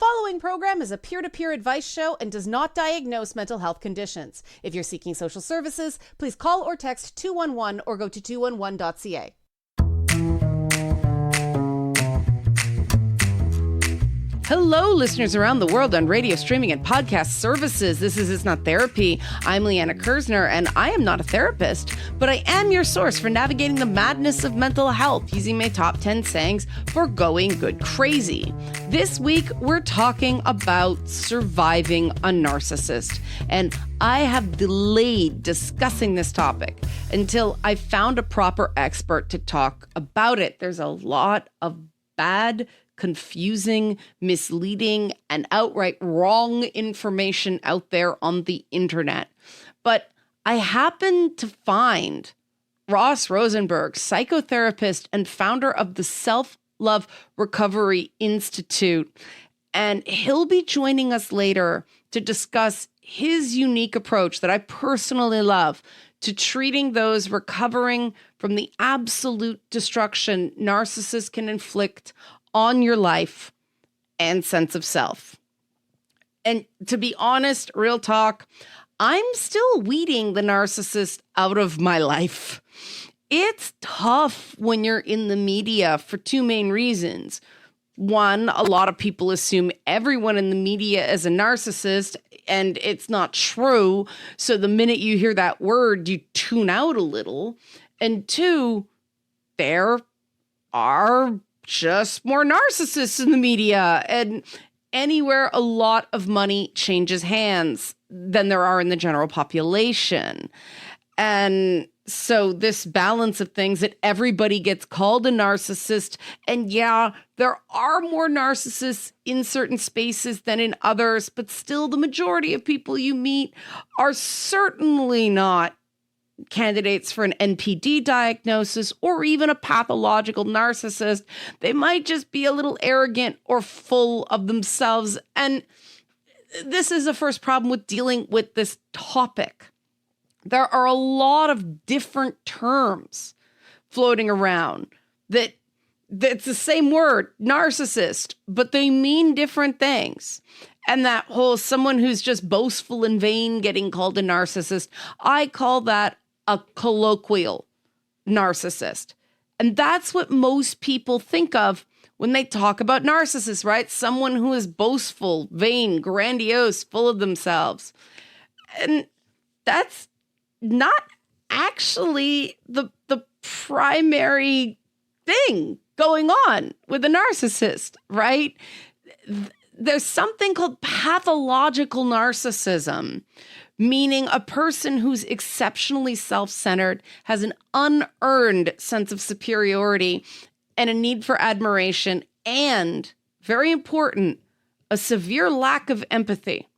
following program is a peer-to-peer advice show and does not diagnose mental health conditions. If you're seeking social services, please call or text 211 or go to 211.ca. Hello, listeners around the world on radio, streaming, and podcast services. This is It's Not Therapy. I'm Liana, and I am not a therapist, but I am your source for navigating the madness of mental health using my top 10 sayings for going good crazy. This week, we're talking about surviving a narcissist, and I have delayed discussing this topic until I found a proper expert to talk about it. There's a lot of bad, confusing, misleading, and outright wrong information out there on the internet. But I happened to find Ross Rosenberg, psychotherapist and founder of the Self-Love Recovery Institute, and he'll be joining us later to discuss his unique approach that I personally love to treating those recovering from the absolute destruction narcissists can inflict on your life and sense of self. And to be honest, real talk, I'm still weeding the narcissist out of my life. It's tough when you're in the media for two main reasons. One, a lot of people assume everyone in the media is a narcissist, and it's not true. So the minute you hear that word, you tune out a little. And two, there are just more narcissists in the media, and anywhere a lot of money changes hands than there are in the general population. And so this balance of things that everybody gets called a narcissist, and yeah, there are more narcissists in certain spaces than in others, but still the majority of people you meet are certainly not candidates for an NPD diagnosis or even a pathological narcissist. They might just be a little arrogant or full of themselves. And this is the first problem with dealing with this topic. There are a lot of different terms floating around that's the same word, narcissist, but they mean different things. And that whole someone who's just boastful and vain getting called a narcissist, I call that a colloquial narcissist. And that's what most people think of when they talk about narcissists, right? Someone who is boastful, vain, grandiose, full of themselves. And that's not actually the primary thing going on with a narcissist, right? There's something called pathological narcissism, meaning a person who's exceptionally self-centered, has an unearned sense of superiority and a need for admiration, and, very important, a severe lack of empathy.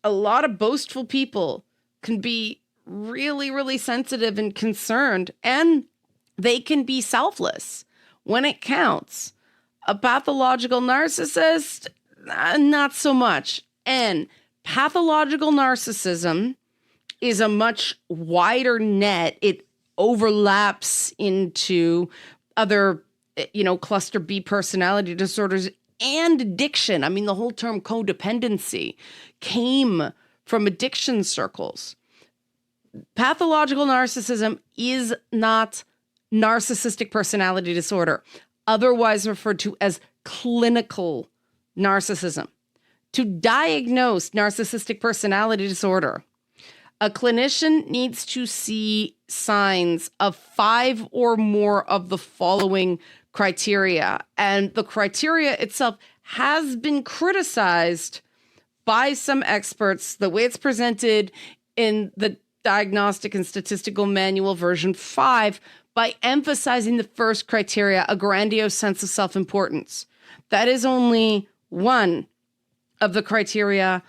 A lot of boastful people can be really, really sensitive and concerned, and they can be selfless when it counts. A pathological narcissist, not so much. And pathological narcissism is a much wider net. It overlaps into other, cluster B personality disorders and addiction. I mean, the whole term codependency came from addiction circles. Pathological narcissism is not narcissistic personality disorder, otherwise referred to as clinical narcissism. To diagnose narcissistic personality disorder, a clinician needs to see signs of 5 or more of the following criteria. And the criteria itself has been criticized by some experts, the way it's presented in the Diagnostic and Statistical Manual version 5, by emphasizing the first criteria, a grandiose sense of self-importance. That is only one of the criteria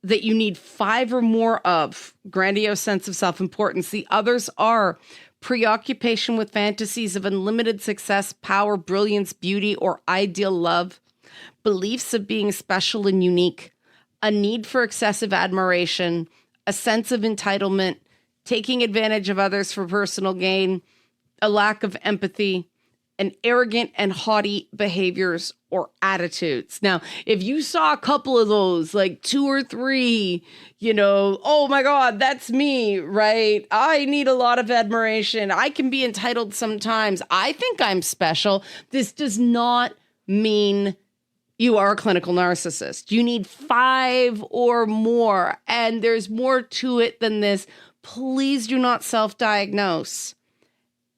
that you need 5 or more of, grandiose sense of self-importance. The others are preoccupation with fantasies of unlimited success, power, brilliance, beauty, or ideal love, beliefs of being special and unique, a need for excessive admiration, a sense of entitlement, taking advantage of others for personal gain, a lack of empathy, and arrogant and haughty behaviors or attitudes. Now, if you saw a couple of those, like 2 or 3, oh my God, that's me, right? I need a lot of admiration. I can be entitled sometimes. I think I'm special. This does not mean you are a clinical narcissist. You need 5 or more, and there's more to it than this. Please do not self-diagnose.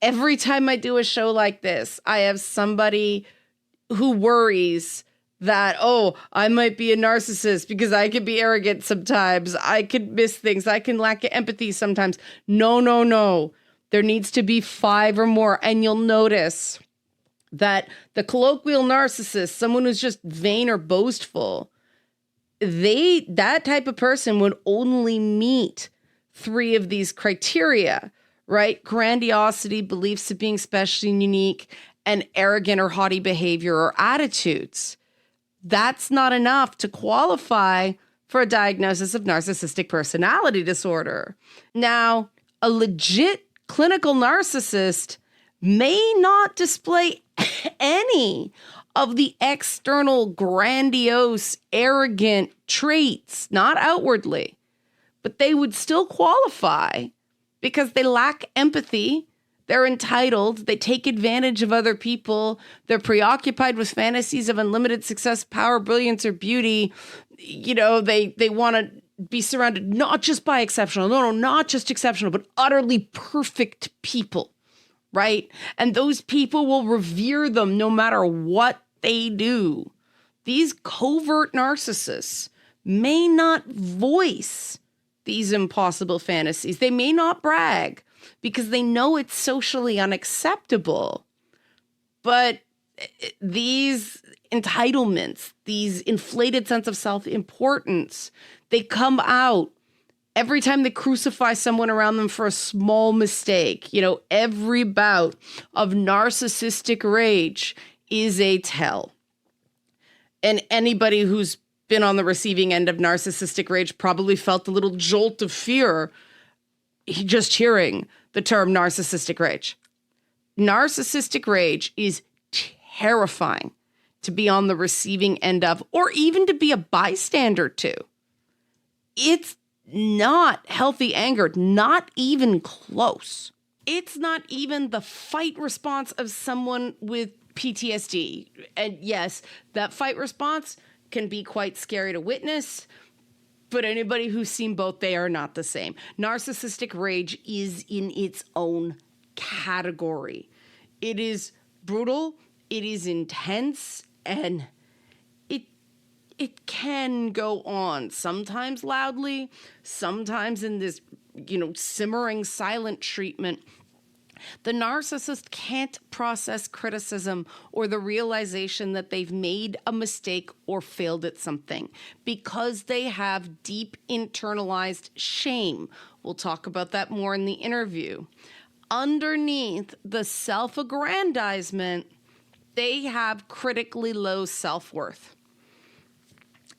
Every time I do a show like this, I have somebody who worries that, I might be a narcissist because I could be arrogant sometimes. I could miss things. I can lack empathy sometimes. No. There needs to be 5 or more. And you'll notice that the colloquial narcissist, someone who's just vain or boastful, that type of person would only meet 3 of these criteria, right? Grandiosity, beliefs of being special and unique, and arrogant or haughty behavior or attitudes. That's not enough to qualify for a diagnosis of narcissistic personality disorder. Now, a legit clinical narcissist may not display any of the external, grandiose, arrogant traits, not outwardly, but they would still qualify because they lack empathy. They're entitled. They take advantage of other people. They're preoccupied with fantasies of unlimited success, power, brilliance, or beauty. They want to be surrounded not just by exceptional, not just exceptional, but utterly perfect people, right? And those people will revere them no matter what they do. These covert narcissists may not voice these impossible fantasies. They may not brag because they know it's socially unacceptable. But these entitlements, these inflated sense of self-importance, they come out every time they crucify someone around them for a small mistake. Every bout of narcissistic rage is a tell. And anybody who's been on the receiving end of narcissistic rage probably felt a little jolt of fear just hearing the term narcissistic rage. Narcissistic rage is terrifying to be on the receiving end of, or even to be a bystander to. It's not healthy anger, not even close. It's not even the fight response of someone with PTSD. And yes, that fight response can be quite scary to witness, but anybody who's seen both, they are not the same. Narcissistic rage is in its own category. It is brutal, it is intense, and it can go on, sometimes loudly, sometimes in this, simmering silent treatment. The narcissist can't process criticism or the realization that they've made a mistake or failed at something because they have deep internalized shame. We'll talk about that more in the interview. Underneath the self-aggrandizement, they have critically low self-worth.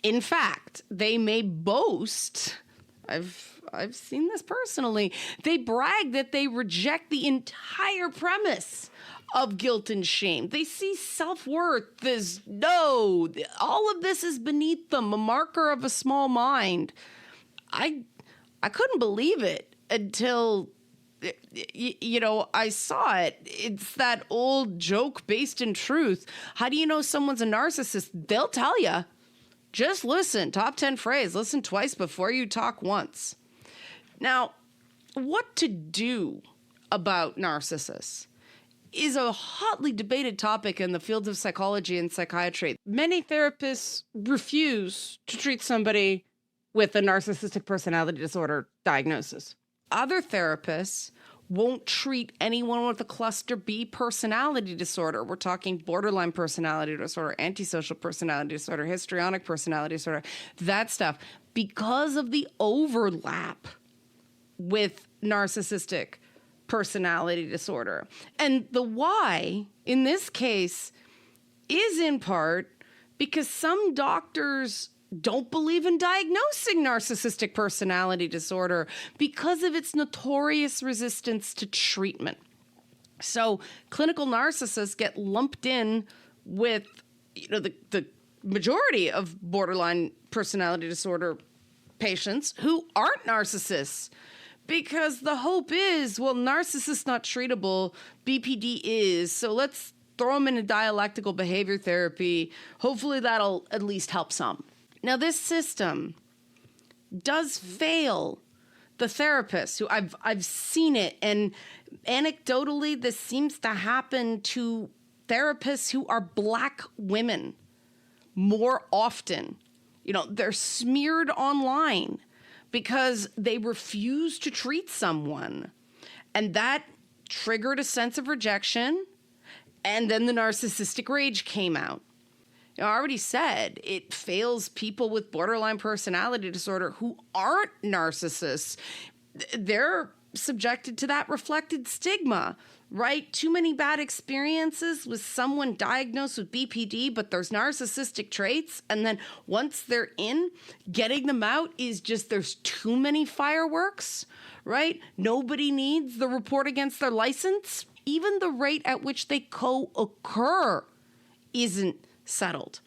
In fact, they may boast, I've seen this personally, they brag that they reject the entire premise of guilt and shame. They see self-worth as, no, all of this is beneath them, a marker of a small mind. I couldn't believe it until, I saw it. It's that old joke based in truth. How do you know someone's a narcissist? They'll tell you. Just listen. Top 10 phrase. Listen twice before you talk once. Now, what to do about narcissists is a hotly debated topic in the fields of psychology and psychiatry. Many therapists refuse to treat somebody with a narcissistic personality disorder diagnosis. Other therapists won't treat anyone with a cluster B personality disorder. We're talking borderline personality disorder, antisocial personality disorder, histrionic personality disorder, that stuff, because of the overlap with narcissistic personality disorder. And the why, in this case, is in part because some doctors don't believe in diagnosing narcissistic personality disorder because of its notorious resistance to treatment. So clinical narcissists get lumped in with, the majority of borderline personality disorder patients who aren't narcissists. Because the hope is, well, narcissist not treatable, BPD is. So let's throw them into dialectical behavior therapy. Hopefully that'll at least help some. Now, this system does fail the therapist who I've seen it. And anecdotally, this seems to happen to therapists who are Black women more often. They're smeared online because they refuse to treat someone. And that triggered a sense of rejection. And then the narcissistic rage came out. I already said it fails people with borderline personality disorder who aren't narcissists. They're subjected to that reflected stigma, right? Too many bad experiences with someone diagnosed with BPD, but there's narcissistic traits. And then once they're in, getting them out is just, there's too many fireworks, right? Nobody needs the report against their license. Even the rate at which they co-occur isn't settled.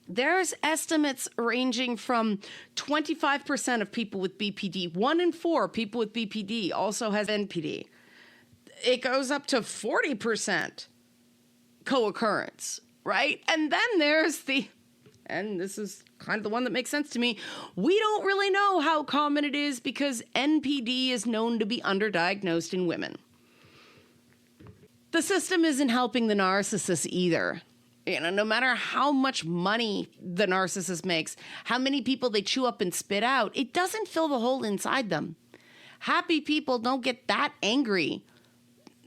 There's estimates ranging from 25% of people with BPD, 1 in 4 people with BPD also has NPD. It goes up to 40% co-occurrence, right? And then there's and this is kind of the one that makes sense to me, we don't really know how common it is because NPD is known to be underdiagnosed in women. The system isn't helping the narcissist either. No matter how much money the narcissist makes, how many people they chew up and spit out, it doesn't fill the hole inside them. Happy people don't get that angry.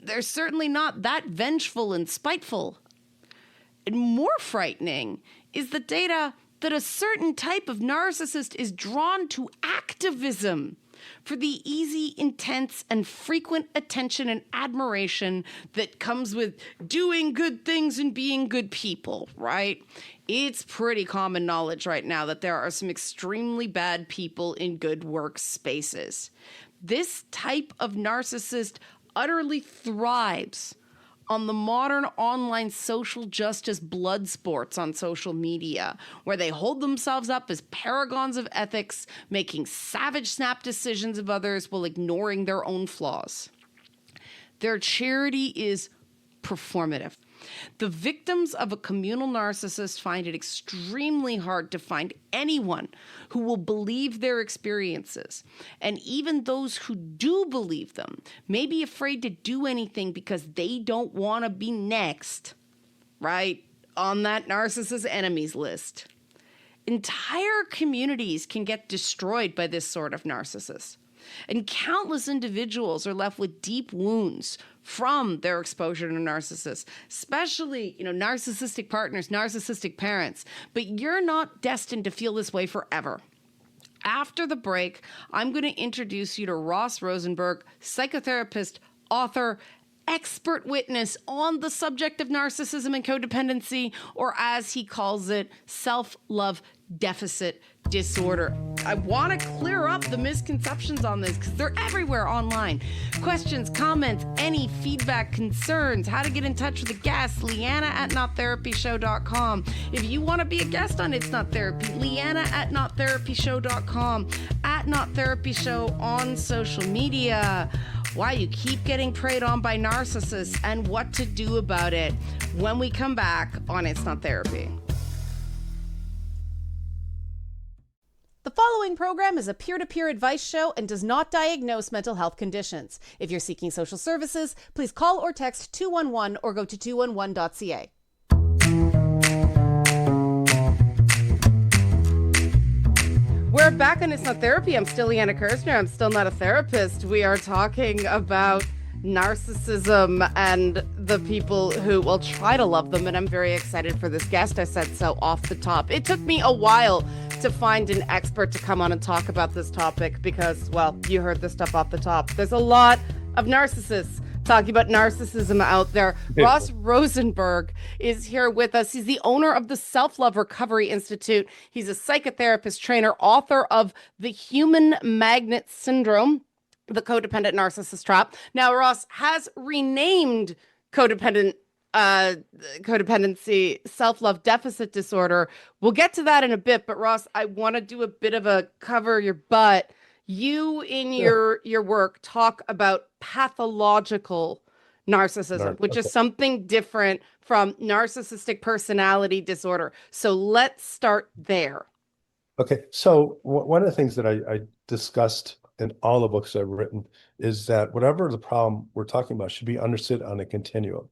They're certainly not that vengeful and spiteful. And more frightening is the data that a certain type of narcissist is drawn to activism for the easy, intense, and frequent attention and admiration that comes with doing good things and being good people, right? It's pretty common knowledge right now that there are some extremely bad people in good workspaces. This type of narcissist utterly thrives on the modern online social justice blood sports on social media, where they hold themselves up as paragons of ethics, making savage snap decisions of others while ignoring their own flaws. Their charity is performative. The victims of a communal narcissist find it extremely hard to find anyone who will believe their experiences. And even those who do believe them may be afraid to do anything because they don't want to be next, right, on that narcissist enemies list. Entire communities can get destroyed by this sort of narcissist. And countless individuals are left with deep wounds from their exposure to narcissists, especially, narcissistic partners, narcissistic parents. But you're not destined to feel this way forever. After the break, I'm going to introduce you to Ross Rosenberg, psychotherapist, author, expert witness on the subject of narcissism and codependency, or as he calls it, self-love deficit disorder. I want to clear up the misconceptions on this because they're everywhere online. Questions, comments, any feedback, concerns, how to get in touch with a guest, Liana at nottherapyshow.com. If you want to be a guest on It's Not Therapy, Liana at nottherapyshow.com, at Not Therapy Show on social media. Why you keep getting preyed on by narcissists and what to do about it when we come back on It's Not Therapy. The following program is a peer-to-peer advice show and does not diagnose mental health conditions. If you're seeking social services, please call or text 211 or go to 211.ca. We're back on It's Not Therapy. I'm still Liana Kersner. I'm still not a therapist. We are talking about narcissism and the people who will try to love them. And I'm very excited for this guest. I said so off the top. It took me a while to find an expert to come on and talk about this topic because, well, you heard this stuff off the top. There's a lot of narcissists talking about narcissism out there. Ross Rosenberg is here with us. He's the owner of the Self-Love Recovery Institute. He's a psychotherapist, trainer, author of The Human Magnet Syndrome, the codependent narcissist trap. Now, Ross has renamed codependent codependency self-love deficit disorder. We'll get to that in a bit, but Ross, I want to do a bit of a cover your butt. You in Sure. your work talk about pathological narcissism, which is Okay. something different from narcissistic personality disorder. So let's start there. Okay. So one of the things that I discussed in all the books I've written is that whatever the problem we're talking about should be understood on a continuum.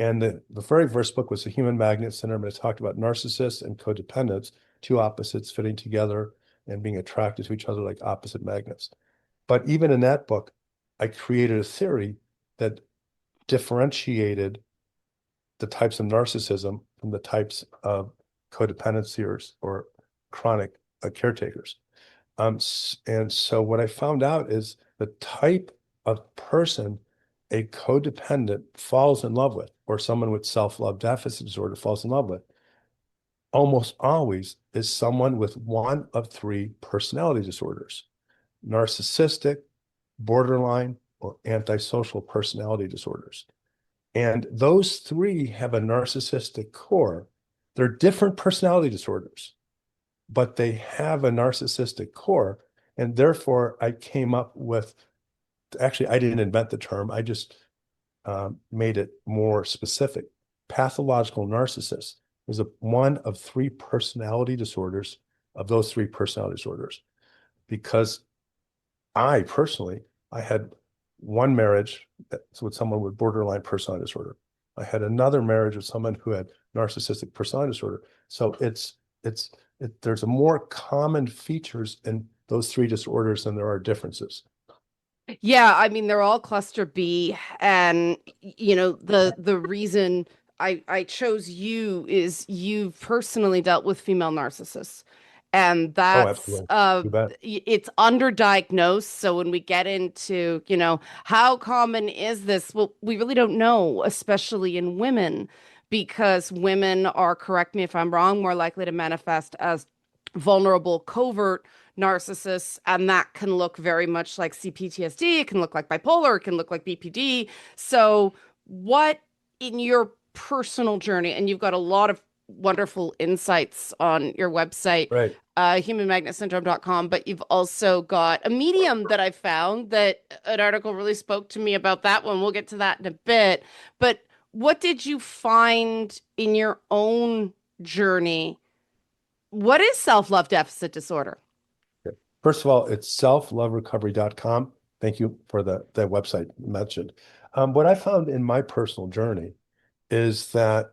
And the very first book was The Human Magnet Syndrome, and it talked about narcissists and codependents, two opposites fitting together and being attracted to each other like opposite magnets. But even in that book, I created a theory that differentiated the types of narcissism from the types of codependency or chronic caretakers. And so what I found out is the type of person a codependent falls in love with, or someone with self-love deficit disorder falls in love with, almost always is someone with one of three personality disorders: narcissistic, borderline, or antisocial personality disorders. And those three have a narcissistic core. They're different personality disorders, but they have a narcissistic core. And therefore, I came up with, actually, I didn't invent the term. I just made it more specific. Pathological narcissist is one of three personality disorders of those three personality disorders. Because I personally, I had one marriage with someone with borderline personality disorder. I had another marriage with someone who had narcissistic personality disorder. So there's a more common features in those three disorders than there are differences. Yeah, I mean they're all cluster B, and you know the reason I chose you is you've personally dealt with female narcissists, and Oh, that's absolutely. You bet. it's underdiagnosed. So when we get into, you know, how common is this? Well, we really don't know, especially in women, because women are, correct me if I'm wrong, more likely to manifest as vulnerable, covert narcissists, and that can look very much like CPTSD. It can look like bipolar. It can look like BPD. So, what in your personal journey, and you've got a lot of wonderful insights on your website, Right. humanmagnetsyndrome.com, but you've also got a Medium that I found that an article really spoke to me about that one. We'll get to that in a bit. But what did you find in your own journey? What is self-love deficit disorder? First of all, it's selfloverecovery.com. Thank you for that website mentioned. What I found in my personal journey is that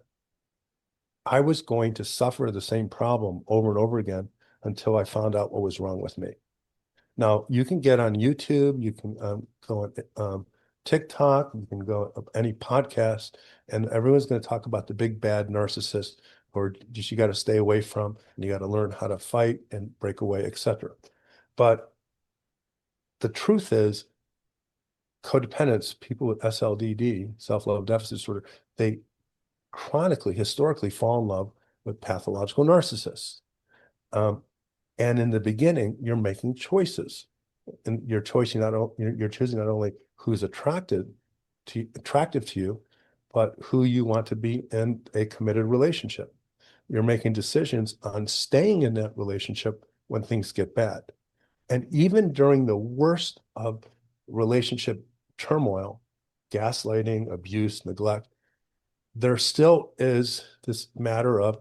I was going to suffer the same problem over and over again until I found out what was wrong with me. Now, you can get on YouTube, you can go on TikTok, you can go on any podcast, and everyone's going to talk about the big bad narcissist, or just you got to stay away from, and you got to learn how to fight and break away, etc. But the truth is, codependents, people with SLDD, self-love deficit disorder, they chronically, historically fall in love with pathological narcissists. And in the beginning, you're making choices, and you're choosing not only who's attractive to you, but who you want to be in a committed relationship. You're making decisions on staying in that relationship when things get bad. And even during the worst of relationship turmoil, gaslighting, abuse, neglect, there still is this matter of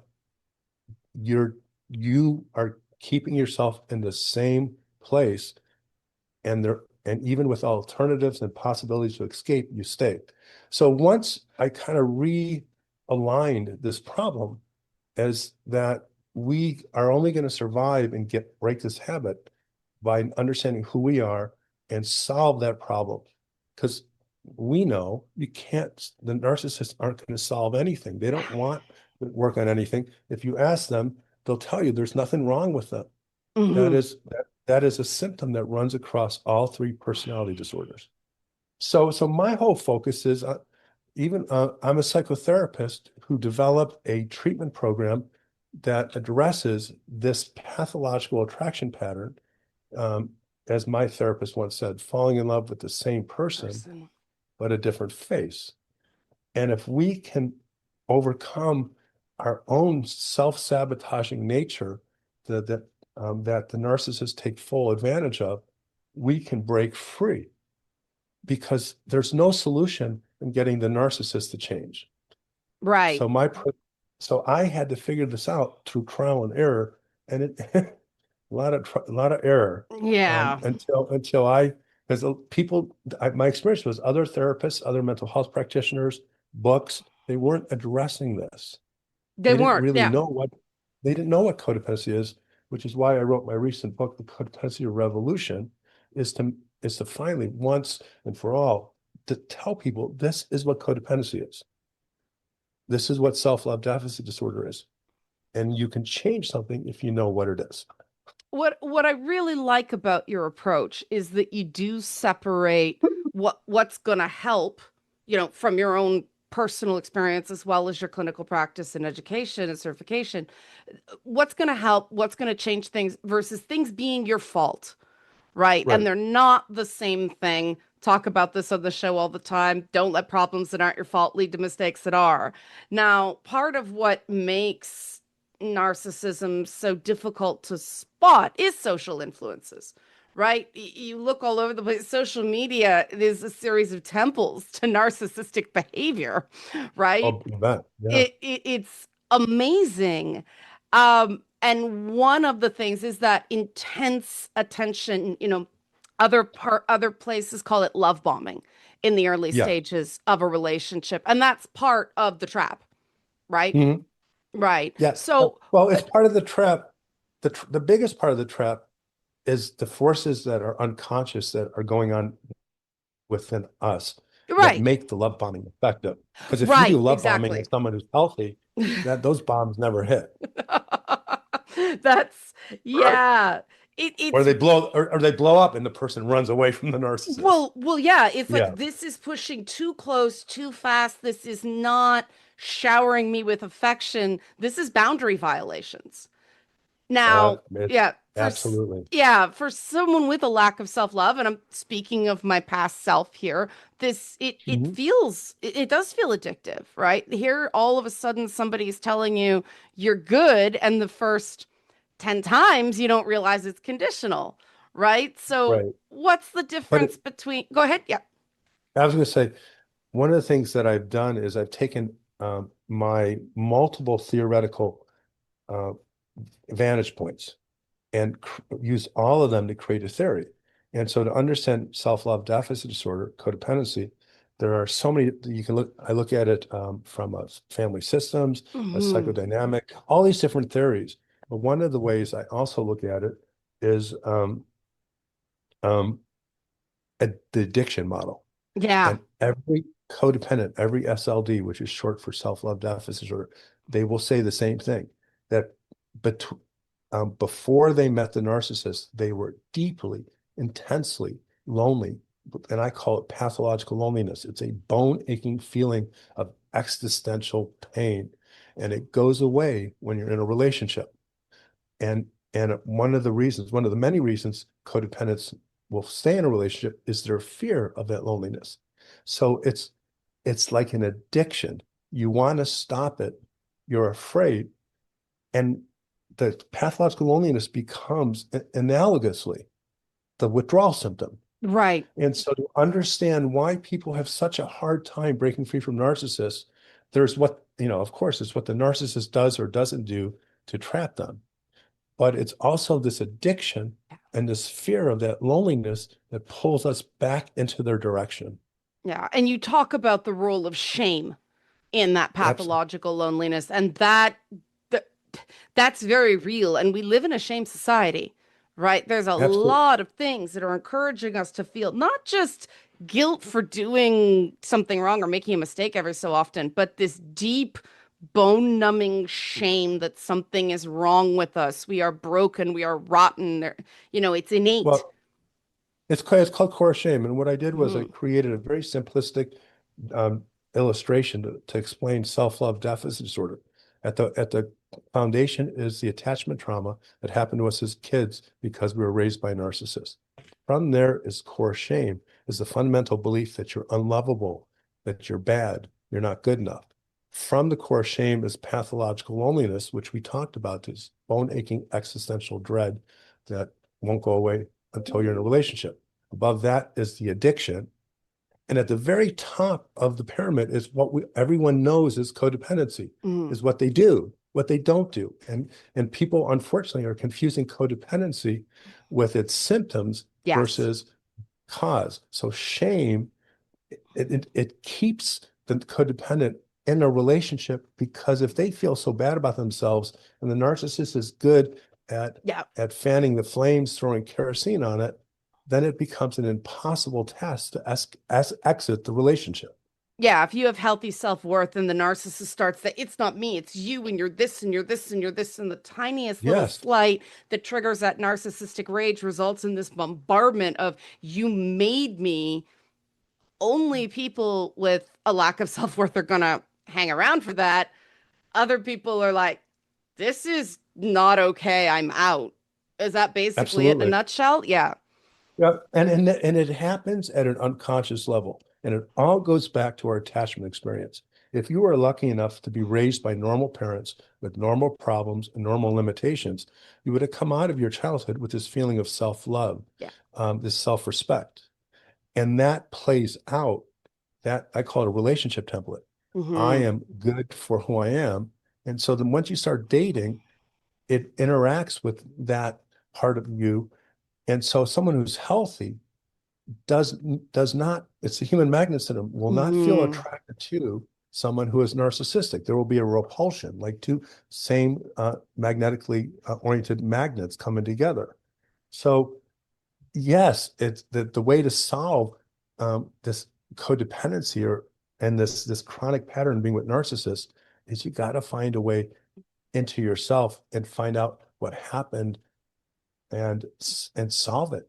you are keeping yourself in the same place, and even with alternatives and possibilities to escape, you stay. So once I kind of realigned this problem as that we are only going to survive and break this habit by understanding who we are and solve that problem. Because we know the narcissists aren't going to solve anything. They don't want to work on anything. If you ask them, they'll tell you there's nothing wrong with them. Mm-hmm. That is a symptom that runs across all three personality disorders. So my whole focus is I'm a psychotherapist who developed a treatment program that addresses this pathological attraction pattern as my therapist once said, falling in love with the same person, Person. but a different face. And if we can overcome our own self-sabotaging nature that the narcissists take full advantage of, we can break free, because there's no solution in getting the narcissist to change. Right. So I had to figure this out through trial and error, and it a lot of error Yeah. until I because people my experience was other therapists, other mental health practitioners, books, they weren't addressing this. They Didn't weren't. really Yeah. know what they didn't know what codependency is, which is why I wrote my recent book, The Codependency Revolution, is to finally once and for all to tell people this is what codependency is. This is what self-love deficit disorder is. And you can change something if you know what it is. What I really like about your approach is that you do separate what's going to help, from your own personal experience as well as your clinical practice and education and certification. What's going to help, what's going to change things versus things being your fault, right? And Right. they're not the same thing. Talk about this on the show all the time. Don't let problems that aren't your fault lead to mistakes that are. Now, part of what makes narcissism so difficult to spot is social influences, right? You look all over the place. Social media is a series of temples to narcissistic behavior, right? Oh, you bet. Yeah. It's amazing. And one of the things is that intense attention, other places call it love bombing in the early Yeah. stages of a relationship. And that's part of the trap, right? Mhm. Right. Yes. So, Well, it's part of the trap. The biggest part of the trap is the forces that are unconscious that are going on within us that right, make the love bombing effective. Because if you do right, love bombing exactly. on someone who's healthy, that those bombs never hit. That's, yeah. It's Or they blow up and the person runs away from the narcissist. well, yeah, it's Yeah. like this is pushing too close, too fast. This is not showering me with affection. This is boundary violations. Now, It's yeah, absolutely. for someone with a lack of self-love, and I'm speaking of my past self here, this Mhm. it does feel addictive, right? Here all of a sudden somebody's telling you you're good, and the first 10 times you don't realize it's conditional, right? So Right. what's the But difference between, go ahead, yeah. I was going to say, one of the things that I've done is I've taken my multiple theoretical uh, vantage points and use all of them to create a theory. And so to understand self-love deficit disorder, codependency, there are so many you can look. I look at it from a family systems, a Hmm. psychodynamic, all these different theories. But one of the ways I also look at it is um, the addiction model. Yeah, And every codependent, every SLD, which is short for self-love deficit disorder, they will say the same thing, that bet before they met the narcissist, they were deeply, intensely lonely. And I call it pathological loneliness. It's a bone-aching feeling of existential pain. And it goes away when you're in a relationship. And one of the many reasons codependents will stay in a relationship is their fear of that loneliness. So it's like an addiction. You want to stop it. You're afraid. And the pathological loneliness becomes analogously the withdrawal symptom. right. And so to understand why people have such a hard time breaking free from narcissists, there's of course, it's what the narcissist does or doesn't do to trap them. But it's also this addiction and this fear of that loneliness that pulls us back into their direction. Yeah. And you talk about the role of shame in that Absolutely. pathological loneliness, and th- that's very real. And we live in a shame society, right? There's a Absolutely. lot of things that are encouraging us to feel not just guilt for doing something wrong or making a mistake every so often, but this deep, bone numbing shame that something is wrong with us. We are broken. We are rotten. It's innate. Well, it's called core shame. And what I did was I Mhm. created a very simplistic illustration to explain self-love deficit disorder. At the foundation is the attachment trauma that happened to us as kids because we were raised by a narcissist. From there is core shame, is the fundamental belief that you're unlovable, that you're bad, you're not good enough. From the core shame is pathological loneliness, which we talked about, is bone aching existential dread that won't go away until you're in a relationship. Above that is the addiction. And at the very top of the pyramid is what everyone knows is codependency, is what they do, what they don't do. And people, unfortunately, are confusing codependency with its symptoms versus cause. So shame, it keeps the codependent in a relationship, because if they feel so bad about themselves and the narcissist is good at fanning the flames, throwing kerosene on it, then it becomes an impossible task to exit the relationship. Yeah, if you have healthy self-worth and the narcissist starts that it's not me, it's you, and you're this, and you're this, and you're this, and the tiniest little slight that triggers that narcissistic rage results in this bombardment of you made me. Only people with a lack of self-worth are gonna hang around for that. Other people are like, this is not okay, I'm out. Is that basically it in a nutshell? Yeah. Yeah, and it happens at an unconscious level, and it all goes back to our attachment experience. If you are lucky enough to be raised by normal parents with normal problems and normal limitations, you would have come out of your childhood with this feeling of self-love, this self-respect, and that plays out. That I call it a relationship template. I am good for who I am, and so then once you start dating, it interacts with that part of you. And so someone who's healthy does not, it's the human magnet syndrome, will not feel attracted to someone who is narcissistic. There will be a repulsion, like two same magnetically oriented magnets coming together. So yes, it's the way to solve this codependency and this chronic pattern being with narcissists is you got to find a way into yourself and find out what happened and solve it.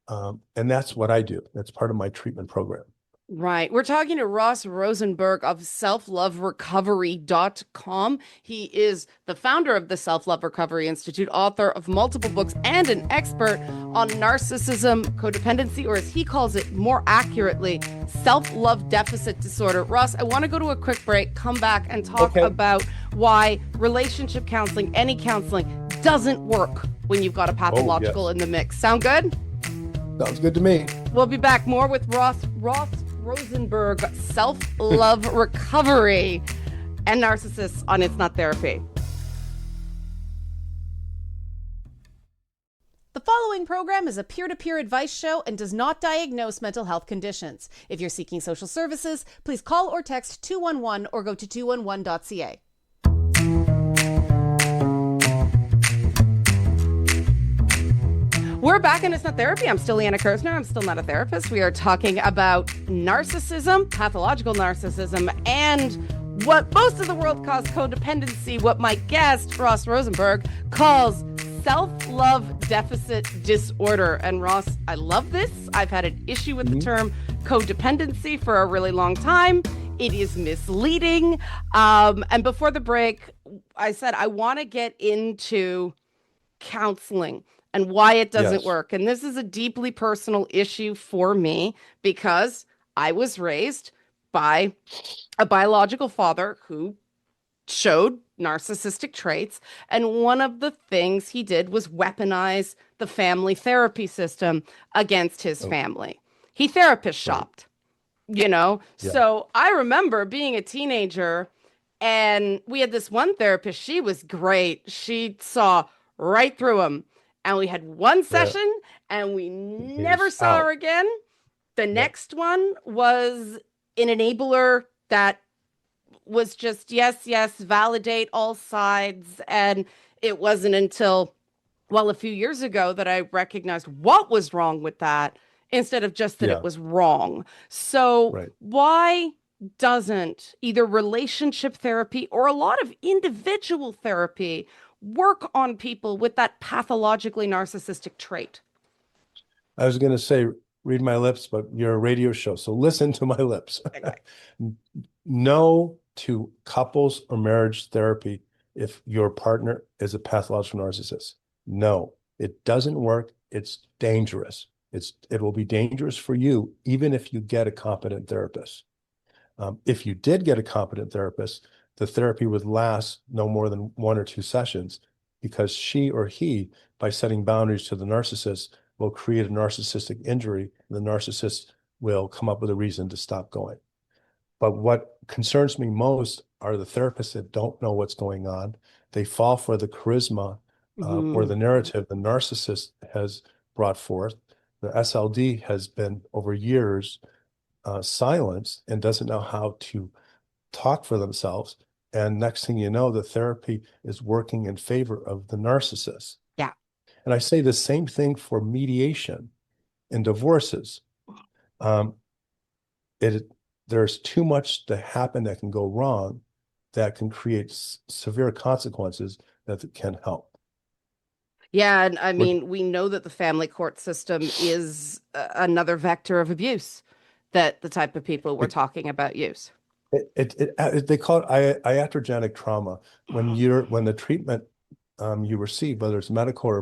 And that's what I do. That's part of my treatment program. Right. We're talking to Ross Rosenberg of selfloverecovery.com. He is the founder of the Self-Love Recovery Institute, author of multiple books, and an expert on narcissism, codependency, or as he calls it more accurately, self-love deficit disorder. Ross, I want to go to a quick break, come back and talk about why relationship counseling, any counseling, doesn't work when you've got a pathological in the mix. Sound good? Sounds good to me. We'll be back more with Ross Rosenberg, Self-Love Recovery, and Narcissists on It's Not Therapy. The following program is a peer-to-peer advice show and does not diagnose mental health conditions. If you're seeking social services, please call or text 211 or go to 211.ca. We're back in It's Not Therapy. I'm still Liana Kersner. I'm still not a therapist. We are talking about narcissism, pathological narcissism, and what most of the world calls codependency, what my guest, Ross Rosenberg, calls self-love deficit disorder. And Ross, I love this. I've had an issue with the term codependency for a really long time. It is misleading. And before the break, I said I want to get into counseling and why it doesn't work. And this is a deeply personal issue for me because I was raised by a biological father who showed narcissistic traits. And one of the things he did was weaponize the family therapy system against his family. He therapist shopped, you know? Yeah. So I remember being a teenager and we had this one therapist. She was great. She saw right through him. And we had one session and we never saw her again. The next one was an enabler that was just, yes, validate all sides. And it wasn't until, well, a few years ago that I recognized what was wrong with that instead of just that it was wrong. So why doesn't either relationship therapy or a lot of individual therapy work on people with that pathologically narcissistic trait? I was going to say, read my lips, but you're a radio show, so listen to my lips. Okay. No to couples or marriage therapy if your partner is a pathological narcissist. No, it doesn't work. It's dangerous. It will be dangerous for you, even if you get a competent therapist. If you did get a competent therapist, the therapy would last no more than 1 or 2 sessions, because she or he, by setting boundaries to the narcissist, will create a narcissistic injury. And the narcissist will come up with a reason to stop going. But what concerns me most are the therapists that don't know what's going on. They fall for the charisma or the narrative the narcissist has brought forth. The SLD has been over years silenced and doesn't know how to talk for themselves. And next thing you know, the therapy is working in favor of the narcissist. Yeah. And I say the same thing for mediation in divorces. There's too much to happen that can go wrong that can create severe consequences that can help. Yeah, and I mean, we know that the family court system is another vector of abuse that the type of people we're talking about use. They call it iatrogenic trauma. When the treatment you receive, whether it's medical or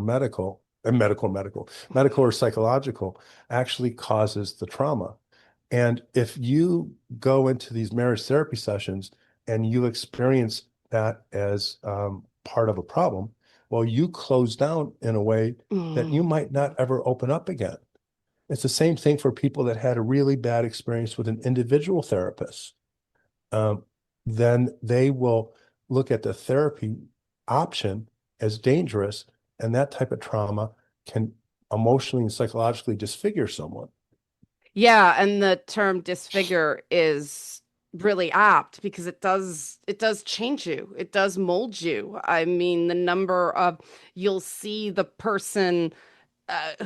psychological, actually causes the trauma. And if you go into these marriage therapy sessions and you experience that as part of a problem, well, you close down in a way that you might not ever open up again. It's the same thing for people that had a really bad experience with an individual therapist. Then they will look at the therapy option as dangerous, and that type of trauma can emotionally and psychologically disfigure someone. Yeah, and the term disfigure is really apt because it does change you. It does mold you. I mean, the number of you'll see the person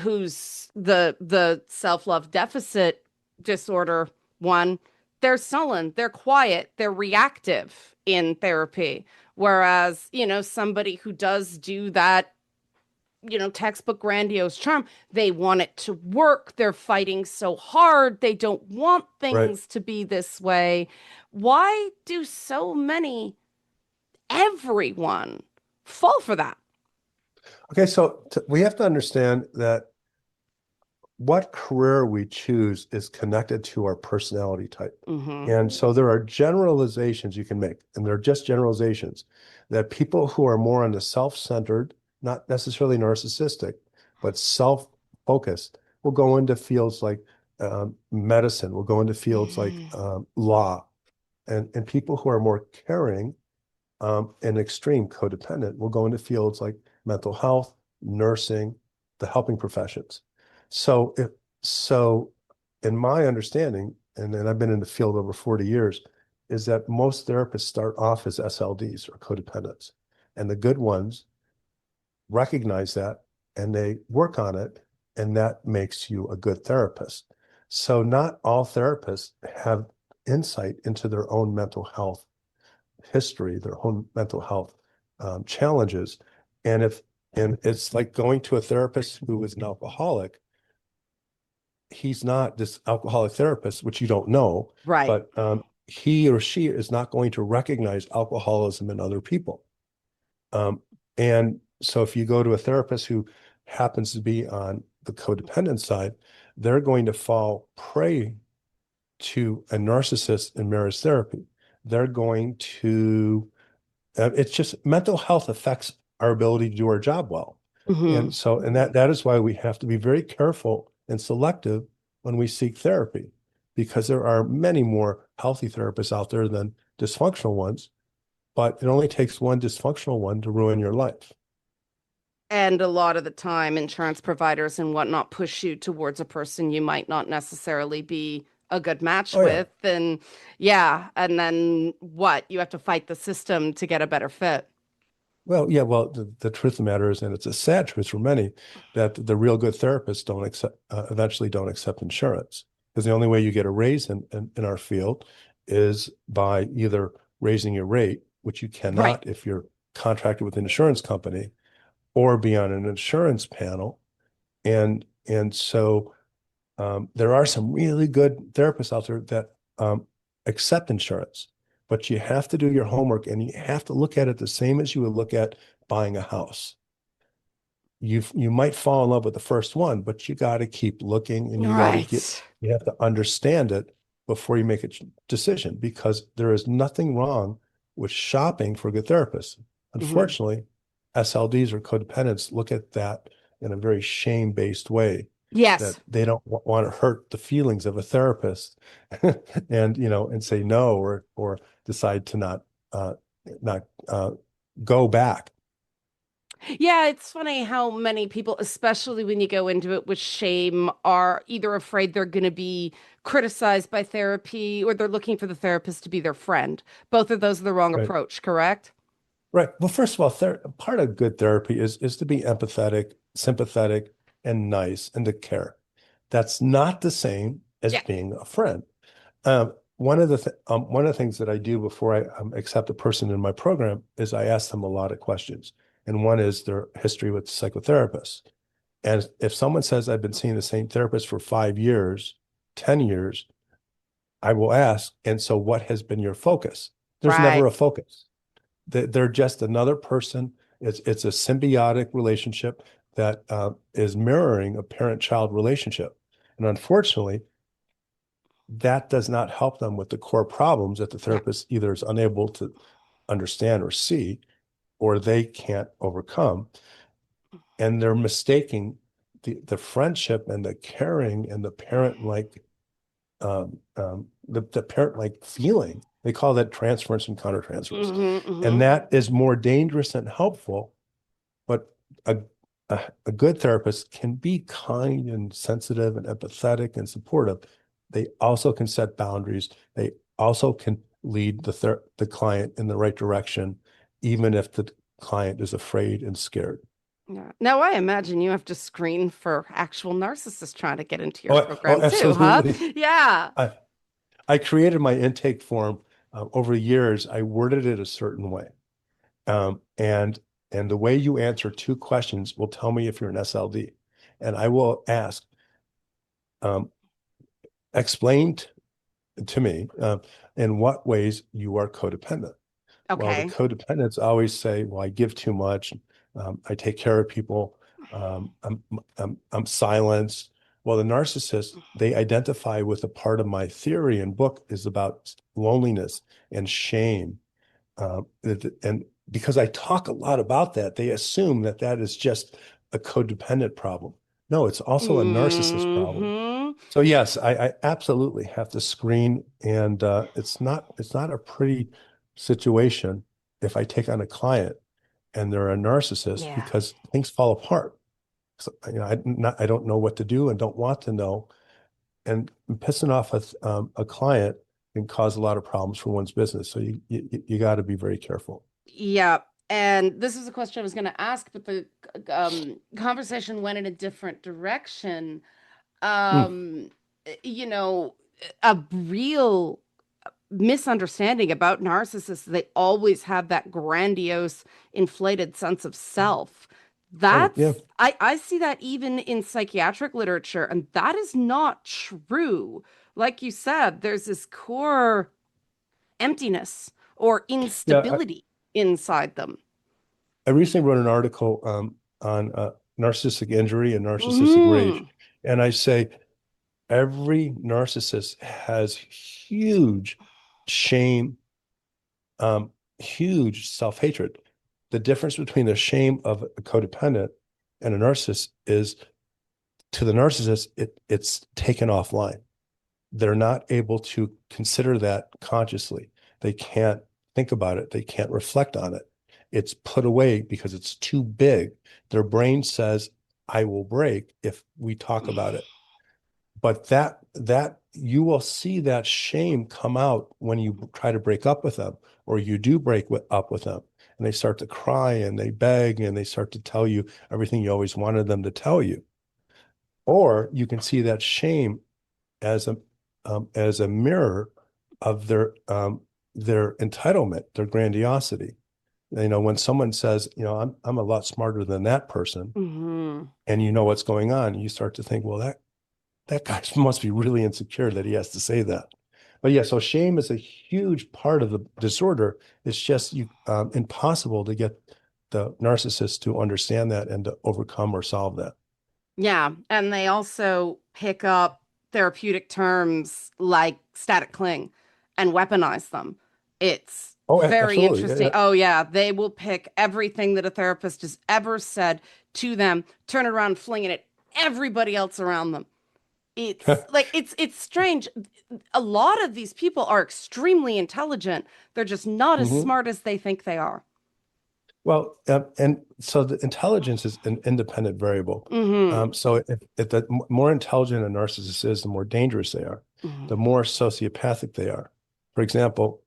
who's the self-love deficit disorder one, they're sullen, they're quiet, they're reactive in therapy. Whereas, somebody who does do that, textbook grandiose charm, they want it to work. They're fighting so hard. They don't want things to be this way. Why do so many, everyone, fall for that? Okay, so we have to understand that what career we choose is connected to our personality type. And so there are generalizations you can make, and they're just generalizations, that people who are more on the self-centered, not necessarily narcissistic, but self-focused, will go into fields like medicine, will go into fields like law. And people who are more caring and extreme codependent will go into fields like mental health, nursing, the helping professions. So in my understanding, and I've been in the field over 40 years, is that most therapists start off as SLDs or codependents. And the good ones recognize that and they work on it, and that makes you a good therapist. So not all therapists have insight into their own mental health history, their own mental health challenges. And it's like going to a therapist who is an alcoholic. He's not this alcoholic therapist, which you don't know, Right. but he or she is not going to recognize alcoholism in other people. And so if you go to a therapist who happens to be on the codependent side, they're going to fall prey to a narcissist in marriage therapy. They're going to, it's just mental health affects our ability to do our job well. And so, and that is why we have to be very careful and selective when we seek therapy, because there are many more healthy therapists out there than dysfunctional ones, but it only takes one dysfunctional one to ruin your life. And a lot of the time, insurance providers and whatnot push you towards a person you might not necessarily be a good match with. And and then what? You have to fight the system to get a better fit. Well, yeah, the truth of the matter is, and it's a sad truth for many, that the real good therapists eventually don't accept insurance, because the only way you get a raise in our field is by either raising your rate, which you cannot if you're contracted with an insurance company, or be on an insurance panel. And so there are some really good therapists out there that accept insurance, but you have to do your homework and you have to look at it the same as you would look at buying a house. you might fall in love with the first one, but you got to keep looking and Right. you have to understand it before you make a decision, because there is nothing wrong with shopping for a good therapist. Mhm. Unfortunately, SLDs or codependents look at that in a very shame-based way, that Yes. they don't want to hurt the feelings of a therapist and and say no, or decide to not go back. Yeah, it's funny how many people, especially when you go into it with shame, are either afraid they're going to be criticized by therapy or they're looking for the therapist to be their friend. Both of those are the wrong Right. approach, correct? Right. Well, first of all, part of good therapy is to be empathetic, sympathetic, and nice, and to care. That's not the same as Yeah. being a friend. One of the things that I do before I accept a person in my program is I ask them a lot of questions, and one is their history with psychotherapists. And if someone says I've been seeing the same therapist for 5 years, 10 years, I will ask, and so what has been your focus? There's never Right. a focus. They're just another person. It's a symbiotic relationship that is mirroring a parent-child relationship. And unfortunately, that does not help them with the core problems that the Yeah. therapist either is unable to understand or see, or they can't overcome. And they're mistaking the friendship and the caring and the parent-like the parent-like feeling. They call that transference and countertransference. Hmm. And Hmm. that is more dangerous than helpful. But a, a good therapist can be kind and sensitive and empathetic and supportive. They also can set boundaries. They also can lead the client in the right direction, even if the client is afraid and scared. Yeah. Now, I imagine you have to screen for actual narcissists trying to get into your Oh, program too, huh? absolutely. Yeah. I, I created my intake form over the years. I worded it a certain way. Um, and and the way you answer two questions will tell me if you're an SLD. And I will ask, um, explain to me in what ways you are codependent. Well, the Okay. codependents always say, well, I give too much. I take care of people. I'm silenced. Well, the narcissists, they identify with a part of my theory and book is about loneliness and shame. And because I talk a lot about that, they assume that that is just a codependent problem. No, it's also a narcissist problem. Hmm. So yes, I absolutely have to screen, and it's not a pretty situation if I take on a client and they're a narcissist, Yeah. because things fall apart. So, I don't know what to do and don't want to know, and pissing off a client can cause a lot of problems for one's business. So you got to be very careful. Yeah. And this is a question I was going to ask, but the conversation went in a different direction. Mm, Um, you know, a real misunderstanding about narcissists, they always have that grandiose, inflated sense of self. right. Yeah. I see that even in psychiatric literature, and that is not true. Like you said, there's this core emptiness or Yeah. instability inside them. I recently wrote an article on narcissistic injury and narcissistic rage. Mm, And I say every narcissist has huge shame, huge self-hatred. The difference between the shame of a codependent and a narcissist is, to the narcissist, it's taken offline. They're not able to consider that consciously. They can't think about it. They can't reflect on it. It's put away because it's too big. Their brain says, I will break if we talk about it. But that you will see that shame come out when you try to break up with them, or you do up with them, and they start to cry and they beg and they start to tell you everything you always wanted them to tell you. Or you can see that shame as a mirror of their entitlement, their grandiosity. When someone says, I'm a lot smarter than that person, hmm. and you know what's going on, you start to think, well, that guy must be really insecure that he has to say that. But yeah, so shame is a huge part of the disorder. It's just impossible to get the narcissist to understand that and to overcome or solve that. Yeah. And they also pick up therapeutic terms like static cling and weaponize them. It's very Absolutely. interesting. Oh, yeah. They will pick everything that a therapist has ever said to them, turn it around, fling it at everybody else around them. It's like it's strange. A lot of these people are extremely intelligent. They're just not as Mhm. smart as they think they are. Well, and so the intelligence is an independent variable. Hmm. So if the more intelligent a narcissist is, the more dangerous they are, the Hmm. more sociopathic they are. For example,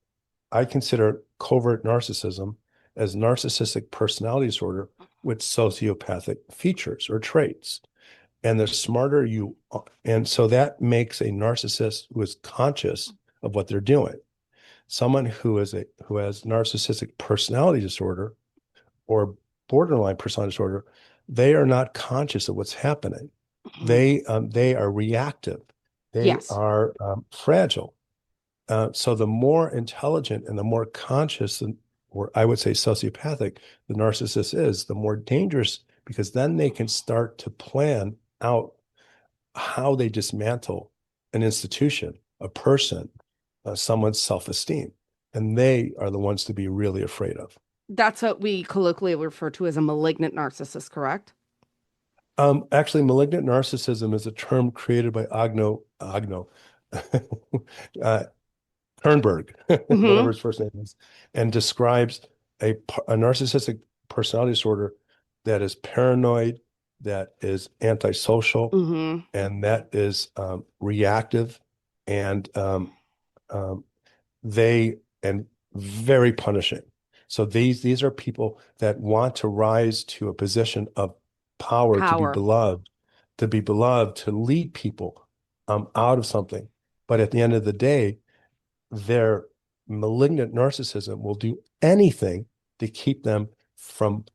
I consider covert narcissism as narcissistic personality disorder with sociopathic features or traits. And the smarter you are, and so that makes a narcissist who is conscious of what they're doing. Someone who has narcissistic personality disorder or borderline personality disorder, they are not conscious of what's happening. They are reactive. They Yes. are fragile. So the more intelligent and the more conscious, or I would say sociopathic, the narcissist is, the more dangerous, because then they can start to plan out how they dismantle an institution, a person, someone's self-esteem. And they are the ones to be really afraid of. That's what we colloquially refer to as a malignant narcissist, correct? Actually, malignant narcissism is a term created by Agno, uh, Kernberg, whatever Hmm. his first name is, and describes a narcissistic personality disorder that is paranoid, that is antisocial, Hmm. and that is reactive, and um, they and very punishing. So these are people that want to rise to a position of power, Power. to be beloved, to lead people out of something. But at the end of the day, their malignant narcissism will do anything to keep them from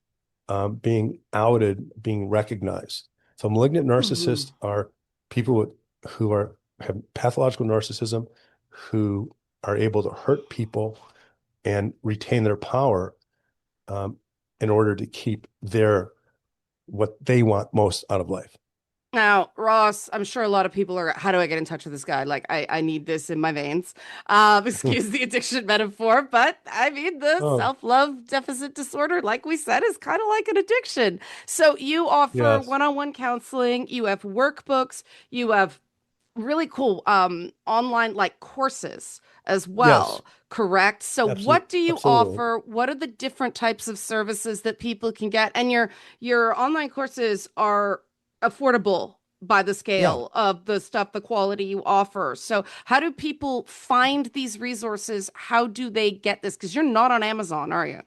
being outed, being recognized. So malignant Hmm. narcissists are people who have pathological narcissism, who are able to hurt people and retain their power um, in order to keep what they want most out of life. Now, Ross, I'm sure a lot of people are, how do I get in touch with this guy? Like, I need this in my veins. Excuse the addiction metaphor, but I mean, the Oh, self-love deficit disorder, like we said, is kind of like an addiction. So you offer yes, one-on-one counseling, you have workbooks, you have really cool online like courses as yes, well, correct? So absolutely, what do you absolutely. offer? What are the different types of services that people can get? And your online courses are affordable by the Yeah. scale of the stuff, the quality you offer. So how do people find these resources? How do they get this? Because you're not on Amazon, are you?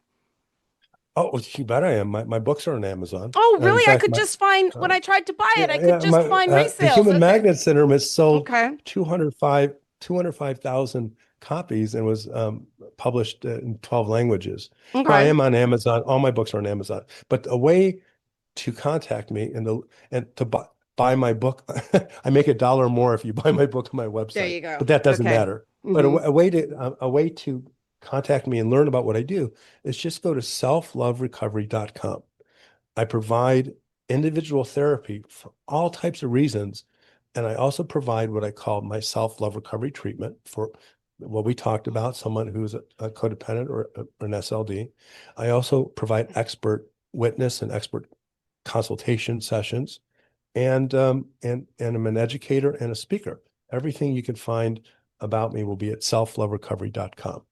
Oh, you bet I am. My books are on Amazon. Oh, In really? I fact, could just find when uh, I tried to buy it, I yeah, could just find the resales. Human Okay. Magnet Syndrome has sold Okay. 205,000 copies and was published in 12 languages. No, I Okay. am on Amazon. All my books are on Amazon. But a way to contact me and to buy my book, I make $1 more if you buy my book on my There website, you go. but that doesn't Okay. matter. But Hmm. a way to contact me and learn about what I do is just go to selfloverecovery.com. I provide individual therapy for all types of reasons. And I also provide what I call my self-love recovery treatment for what we talked about, someone who's a codependent or an SLD. I also provide expert witness and expert consultation sessions. And I'm an educator and a speaker. Everything you can find about me will be at selfloverecovery.com.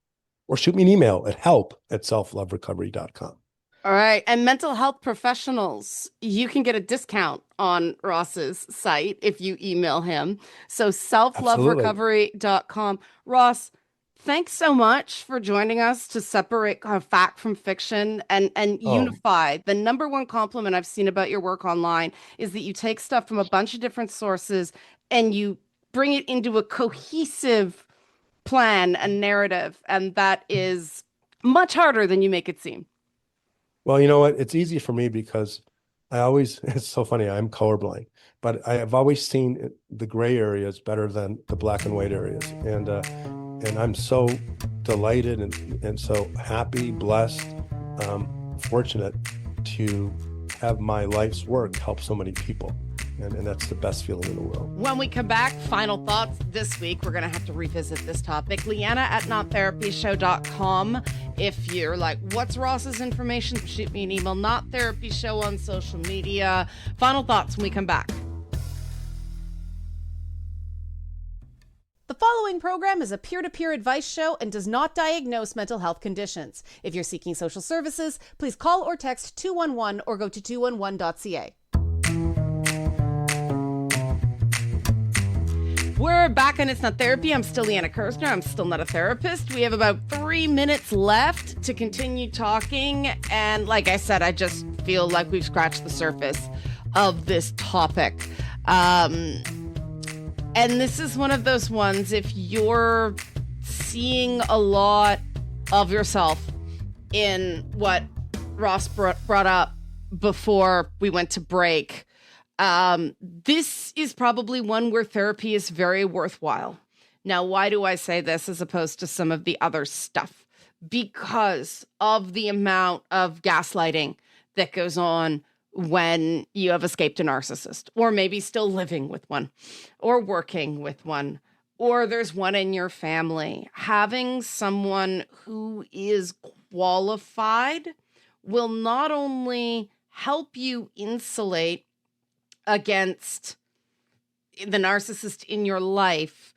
Or shoot me an email at help@selfloverecovery.com. All right. And mental health professionals, you can get a discount on Ross's site if you email him. So Absolutely. selfloverecovery.com. Ross, thanks so much for joining us to separate kind of fact from fiction and Oh, unify. The number one compliment I've seen about your work online is that you take stuff from a bunch of different sources and you bring it into a cohesive plan and narrative. And that is much harder than you make it seem. well, you know what? It's easy for me because it's so funny, I'm colorblind, but I have always seen the gray areas better than the black and white areas. And I'm so delighted and so happy, blessed, fortunate to have my life's work help so many people. And that's the best feeling in the world. When we come back, final thoughts this week. We're going to have to revisit this topic. Liana at nottherapyshow.com. If you're like, what's Ross's information? Shoot me an email. Not Therapy Show on social media. Final thoughts when we come back. The following program is a peer-to-peer advice show and does not diagnose mental health conditions. If you're seeking social services, please call or text 211 or go to 211.ca. We're back on It's Not Therapy. I'm still Liana Kersner. I'm still not a therapist. We have about 3 minutes left to continue talking. And like I said, I just feel like we've scratched the surface of this topic. And this is one of those ones, if you're seeing a lot of yourself in what Ross brought up before we went to break, this is probably one where therapy is very worthwhile. Now, why do I say this as opposed to some of the other stuff? Because of the amount of gaslighting that goes on when you have escaped a narcissist, or maybe still living with one, or working with one, or there's one in your family. Having someone who is qualified will not only help you insulate against the narcissist in your life,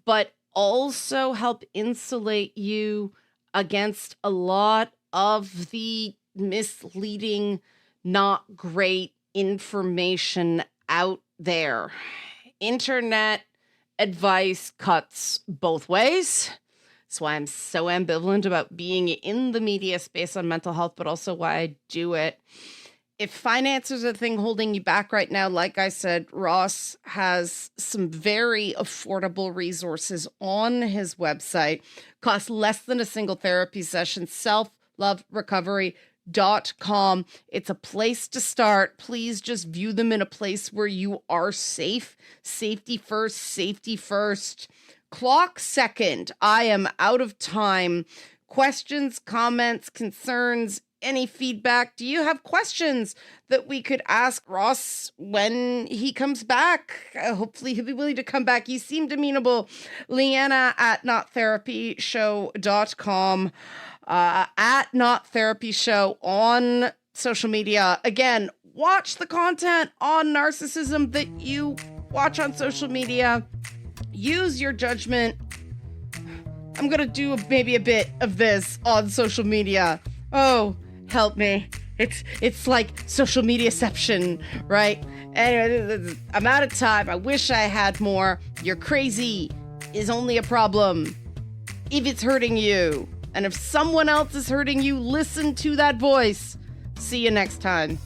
but also help insulate you against a lot of the misleading, not great information out there. Internet advice cuts both ways. That's why I'm so ambivalent about being in the media space on mental health, but also why I do it. If finances are the thing holding you back right now, like I said, Ross has some very affordable resources on his website. Costs less than a single therapy session, selfloverecovery.com. It's a place to start. Please just view them in a place where you are safe. Safety first, safety first. Clock second. I am out of time. Questions, comments, concerns, any feedback? Do you have questions that we could ask Ross when he comes back? Hopefully he'll be willing to come back. He seemed amenable. Liana at nottherapyshow.com, at nottherapyshow on social media. Again, watch the content on narcissism that you watch on social media. Use your judgment. I'm going to do maybe a bit of this on social media. Oh, help me. It's like social mediaception, right? Anyway, I'm out of time. I wish I had more. You're crazy is only a problem if it's hurting you. And if someone else is hurting you, listen to that voice. See you next time.